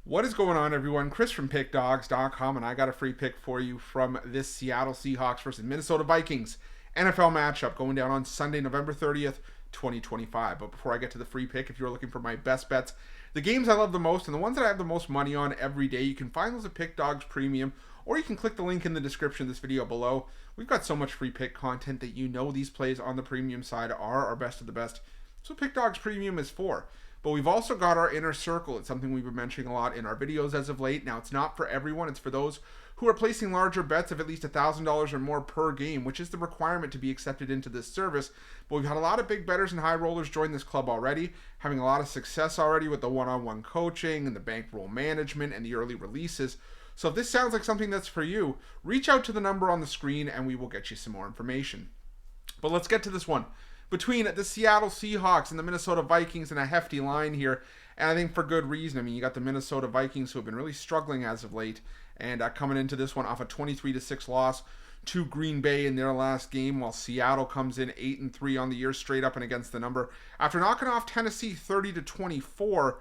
What is going on, everyone? Chris from Pickdawgz.com, and I got a free pick for you from this Seattle Seahawks versus Minnesota Vikings NFL matchup going down on Sunday, November 30th, 2025. But before I get to the free pick, if you're looking for my best bets, the games I love the most and the ones that I have the most money on every day, you can find those at Pickdawgz Premium, or you can click the link in the description of this video below. We've got so much free pick content that you know these plays on the premium side are our best of the best. That's what Pickdawgz Premium is for. But we've also got our inner circle. It's something we've been mentioning a lot in our videos as of late. Now, it's not for everyone. It's for those who are placing larger bets of at least $1,000 or more per game, which is the requirement to be accepted into this service. But we've had a lot of big bettors and high rollers join this club already, having a lot of success already with the one-on-one coaching and the bankroll management and the early releases. So if this sounds like something that's for you, reach out to the number on the screen and we will get you some more information. But let's get to this one. Between the Seattle Seahawks and the Minnesota Vikings in a hefty line here, and I think for good reason. I mean, you got the Minnesota Vikings who have been really struggling as of late, and coming into this one off a 23-6 loss to Green Bay in their last game, while Seattle comes in 8-3 on the year, straight up and against the number after knocking off Tennessee 30-24.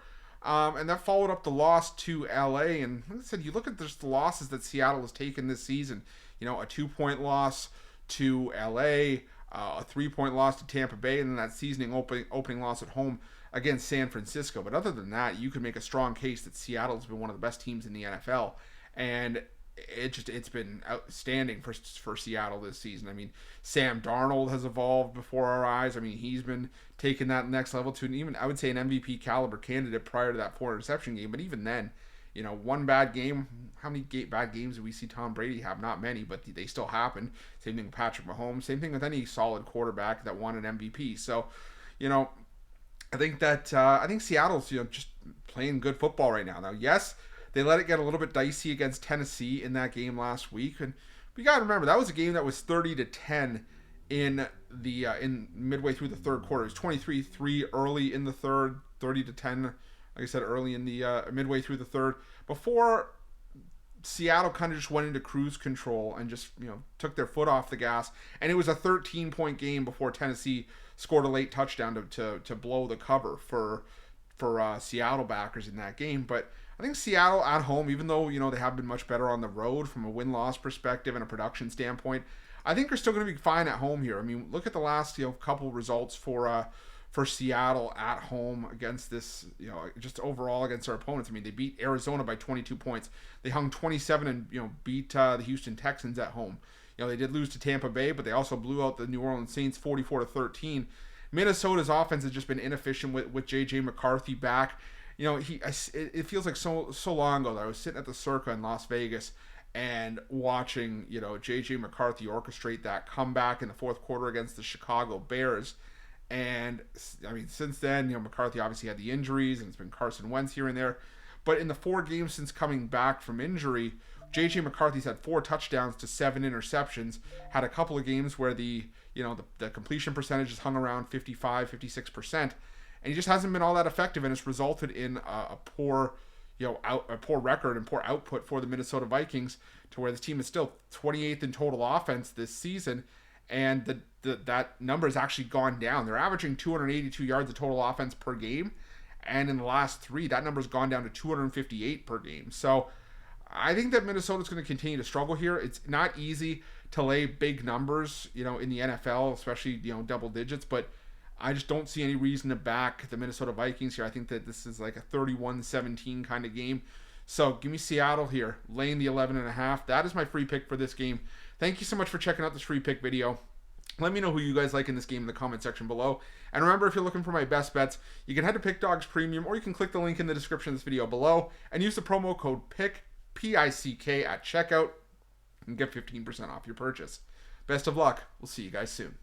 And that followed up the loss to LA. And like I said, you look at just the losses that Seattle has taken this season. You know, a 2-point loss to LA, a 3-point loss to Tampa Bay, and then that seasoning opening loss at home against San Francisco. But other than that, you could make a strong case that Seattle's been one of the best teams in the NFL, and it's been outstanding for Seattle this season. I mean, Sam Darnold has evolved before our eyes. I mean, he's been taking that next level to even, I would say, an MVP caliber candidate prior to that 4-interception game. But even then, you know, one bad game. How many bad games do we see Tom Brady have? Not many, but they still happen. Same thing with Patrick Mahomes. Same thing with any solid quarterback that won an MVP. So, you know, I think Seattle's, you know, just playing good football right now. Now, yes, they let it get a little bit dicey against Tennessee in that game last week, and we got to remember that was a game that was 30-10 in midway through the third quarter. It was 23-3 early in the third, 30-10. Like I said, early in the midway through the third, before Seattle kind of just went into cruise control and just, you know, took their foot off the gas. And it was a 13-point game before Tennessee scored a late touchdown to blow the cover for Seattle backers in that game. But I think Seattle at home, even though, you know, they have been much better on the road from a win-loss perspective and a production standpoint, I think they're still going to be fine at home here. I mean, look at the last, you know, couple results for Seattle at home against this, you know, just overall against their opponents. I mean, they beat Arizona by 22 points. They hung 27 and, you know, beat the Houston Texans at home. You know, they did lose to Tampa Bay, but they also blew out the New Orleans Saints 44-13. Minnesota's offense has just been inefficient with J.J. McCarthy back. You know, it feels like so long ago that I was sitting at the Circa in Las Vegas and watching, you know, J.J. McCarthy orchestrate that comeback in the fourth quarter against the Chicago Bears. And, I mean, since then, you know, McCarthy obviously had the injuries, and it's been Carson Wentz here and there. But in the 4 games since coming back from injury, J.J. McCarthy's had 4 touchdowns to 7 interceptions, had a couple of games where the completion percentage has hung around 55-56%, and he just hasn't been all that effective, and it's resulted in a poor record and poor output for the Minnesota Vikings, to where this team is still 28th in total offense this season, and that number has actually gone down. They're averaging 282 yards of total offense per game, and in the last 3, that number's gone down to 258 per game. So I think that Minnesota's going to continue to struggle here. It's not easy to lay big numbers, you know, in the NFL, especially, you know, double digits, but I just don't see any reason to back the Minnesota Vikings here. I think that this is like a 31-17 kind of game. So give me Seattle here, laying the 11.5. That is my free pick for this game. Thank you so much for checking out this free pick video. Let me know who you guys like in this game in the comment section below. And remember, if you're looking for my best bets, you can head to Pickdawgz Premium, or you can click the link in the description of this video below and use the promo code PICK, P-I-C-K, at checkout and get 15% off your purchase. Best of luck. We'll see you guys soon.